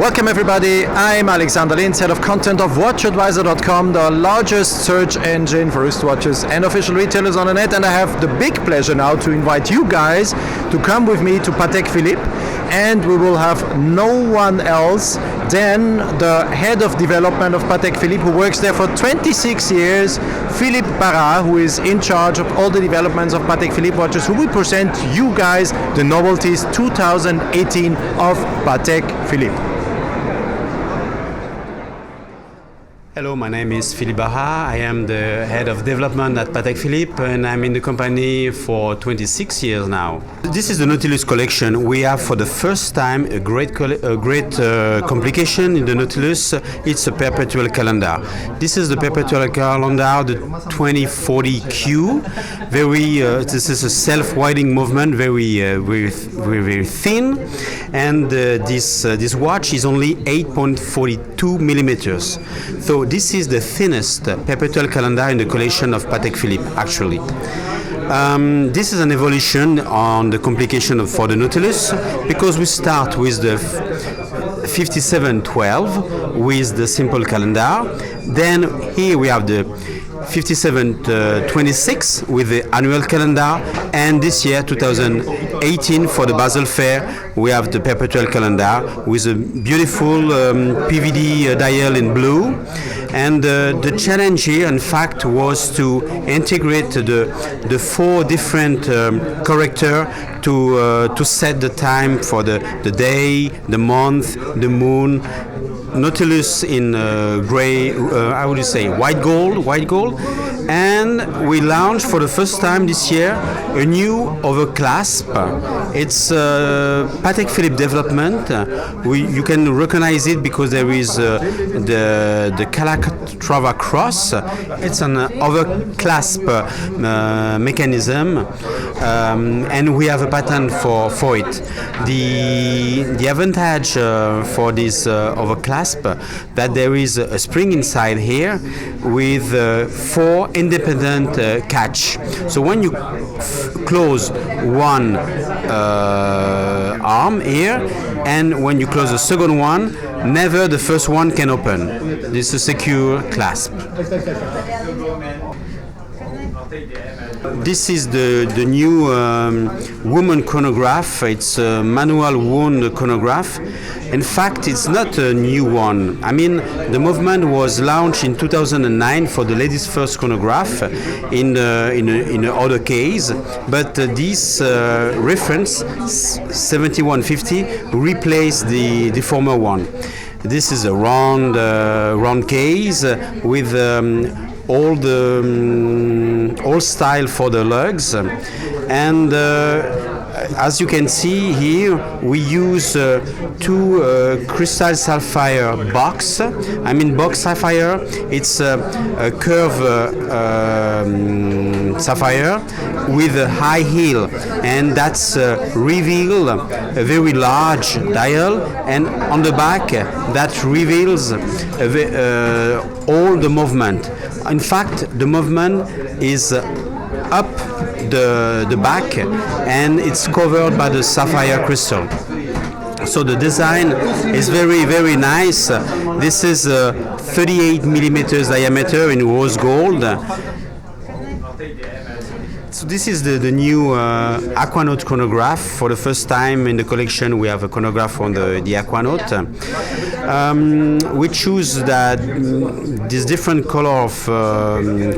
Welcome everybody, I'm Alexander Linz, head of Content of WatchAdvisor.com, the largest search engine for wristwatches and official retailers on the net, and I have the big pleasure now to invite you guys to come with me to Patek Philippe, and we will have no one else than the head of development of Patek Philippe, who works there for 26 years, Philippe Barat, who is in charge of all the developments of Patek Philippe watches, who will present you guys the Novelties 2018 of Patek Philippe. Hello, my name is Philippe Barat. I am the head of development at Patek Philippe, and I'm in the company for 26 years now. This is the Nautilus collection. We have for the first time a great complication in the Nautilus. It's a Perpetual Calendar. This is the Perpetual Calendar, the 2040Q. This is a self-winding movement, very thin, and this watch is only 8.42 millimeters. So this is the thinnest Perpetual Calendar in the collection of Patek Philippe, actually. This is an evolution on the complication for the Nautilus, because we start with the 5712 with the simple calendar. Then here we have the 5726 with the annual calendar, and this year 2018 for the Basel Fair we have the Perpetual Calendar with a beautiful PVD dial in blue. And the challenge here, in fact, was to integrate the four different correctors to set the time for the day, the month, the moon. Nautilus in gray, how would you say, white gold, and we launched for the first time this year a new overclasp. It's Patek Philippe development. You can recognize it because there is the Calatrava cross. It's an overclasp mechanism, and we have a patent for it. The advantage for this overclasp that there is a spring inside here with four independent catch. So when you close one arm here, and when you close the second one, never the first one can open. This is a secure clasp. This is the new woman chronograph. It's a manual wound chronograph. In fact, it's not a new one. I mean, the movement was launched in 2009 for the ladies' first chronograph in another case, but this reference 7150 replaced the former one. This is a round case with all style for the lugs, and as you can see here, we use two crystal sapphire box. I mean box sapphire. It's a curved sapphire with a high heel, and that's reveal a very large dial, and on the back that reveals all the movement. In fact, the movement is up the back, and it's covered by the sapphire crystal. So the design is very nice. This is 38 millimeters diameter in rose gold. So this is the new Aquanaut chronograph. For the first time in the collection, we have a chronograph on the Aquanaut. We choose this different color of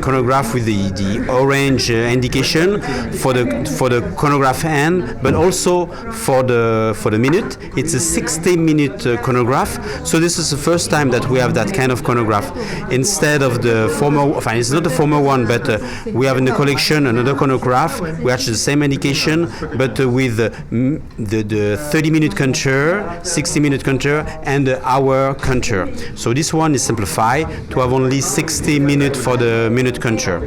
chronograph with the orange indication for the chronograph hand, but also for the minute. It's a 60-minute chronograph. So this is the first time that we have that kind of chronograph instead of the former. It's not the former one, but we have in the collection another chronograph. We have the same indication, but with the 30-minute counter, 60-minute counter, and the hour counter. So this one is simplified to have only 60 minutes for the minute counter.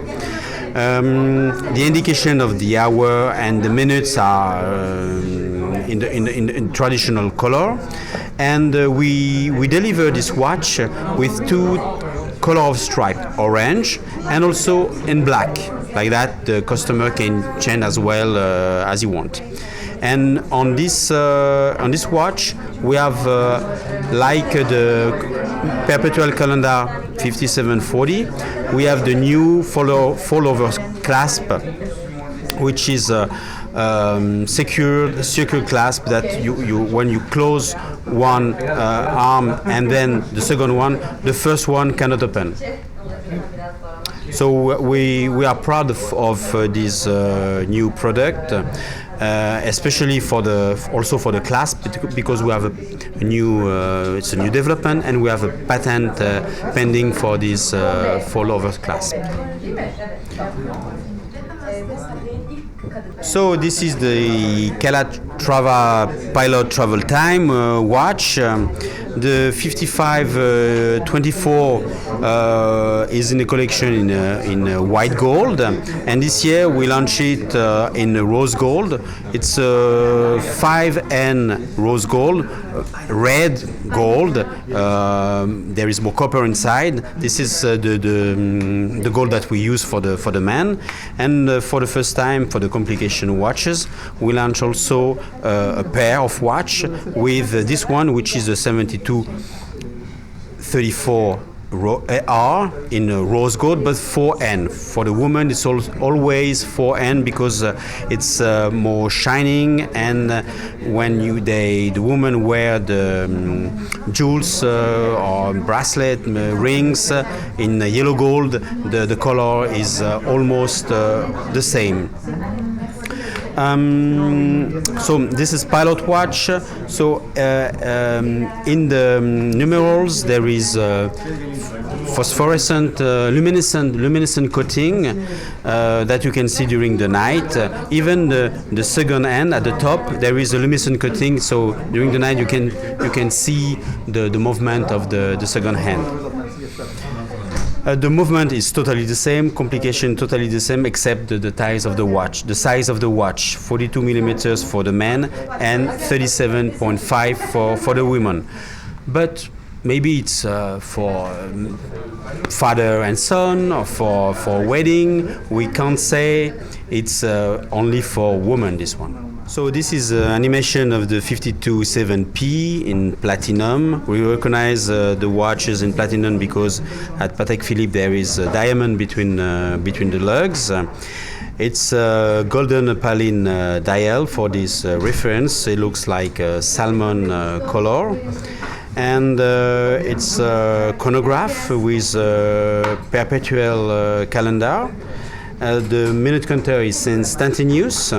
The indication of the hour and the minutes are in traditional color, and we deliver this watch with two color of stripe, orange and also in black. Like that, the customer can change as well as he wants. And on this watch, we have like the Perpetual Calendar 5740. We have the new fall-over clasp, which is secure clasp that you when you close one arm and then the second one, the first one cannot open. So we are proud of this new product, especially also for the clasp, because we have a new it's a new development, and we have a patent pending for this fall-over clasp. So this is the Calatrava Pilot Travel Time watch. The 5524 is in the collection in white gold, and this year we launch it in rose gold. It's 5N rose gold, red gold. There is more copper inside. This is the gold that we use for the man, and for the first time for the complication watches, we launch also a pair of watch with this one, which is a 7234 R in rose gold, but 4N. For the woman, it's always 4N because it's more shining, and when the woman wear the jewels or bracelet, rings in yellow gold, the color is almost the same. So this is pilot watch. So in the numerals there is phosphorescent, luminescent coating that you can see during the night. Even the second hand at the top there is a luminescent coating. So during the night you can see the movement of the second hand. The movement is totally the same, complication totally the same, except the size of the watch. The size of the watch, 42 millimeters for the men and 37.5 for the women. But maybe it's for father and son, or for wedding. We can't say it's only for women, this one. So this is an animation of the 527P in platinum. We recognize the watches in platinum because at Patek Philippe there is a diamond between the lugs. It's a golden opaline dial for this reference. It looks like a salmon color. And it's a chronograph with a perpetual calendar. The minute counter is instantaneous.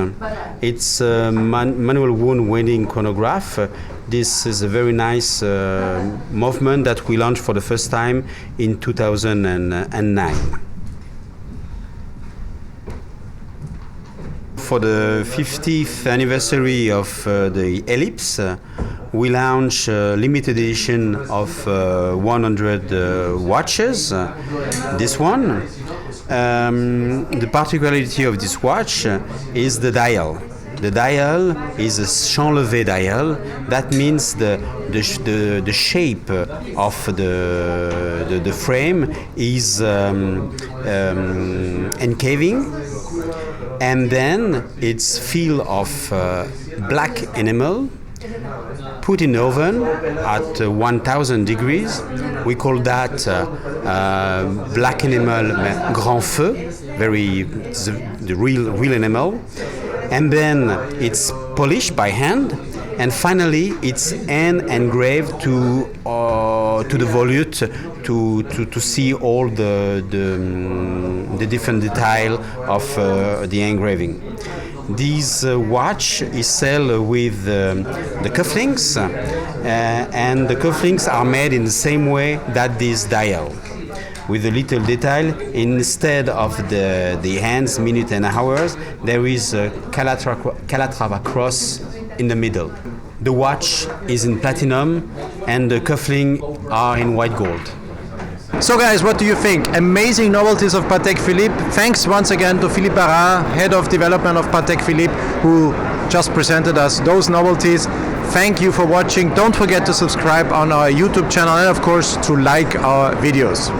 It's a manual wound wedding chronograph. This is a very nice movement that we launched for the first time in 2009. For the 50th anniversary of the Ellipse, we launched a limited edition of 100 watches. This one. The particularity of this watch is the dial. The dial is a champ levé dial. That means the shape of the frame is encaving, and then it's filled of black enamel, put in oven at 1000 degrees. We call that black enamel grand feu, the real enamel. And then it's polished by hand, and finally it's hand engraved to the volute to see all the different detail of the engraving. This watch is sold with the cufflinks, and the cufflinks are made in the same way that this dial, with a little detail. Instead of the hands, minute and hours, there is a Calatrava cross in the middle. The watch is in platinum and the cufflinks are in white gold. So guys, what do you think? Amazing novelties of Patek Philippe. Thanks once again to Philippe Barat, Head of Development of Patek Philippe, who just presented us those novelties. Thank you for watching. Don't forget to subscribe on our YouTube channel, and of course to like our videos.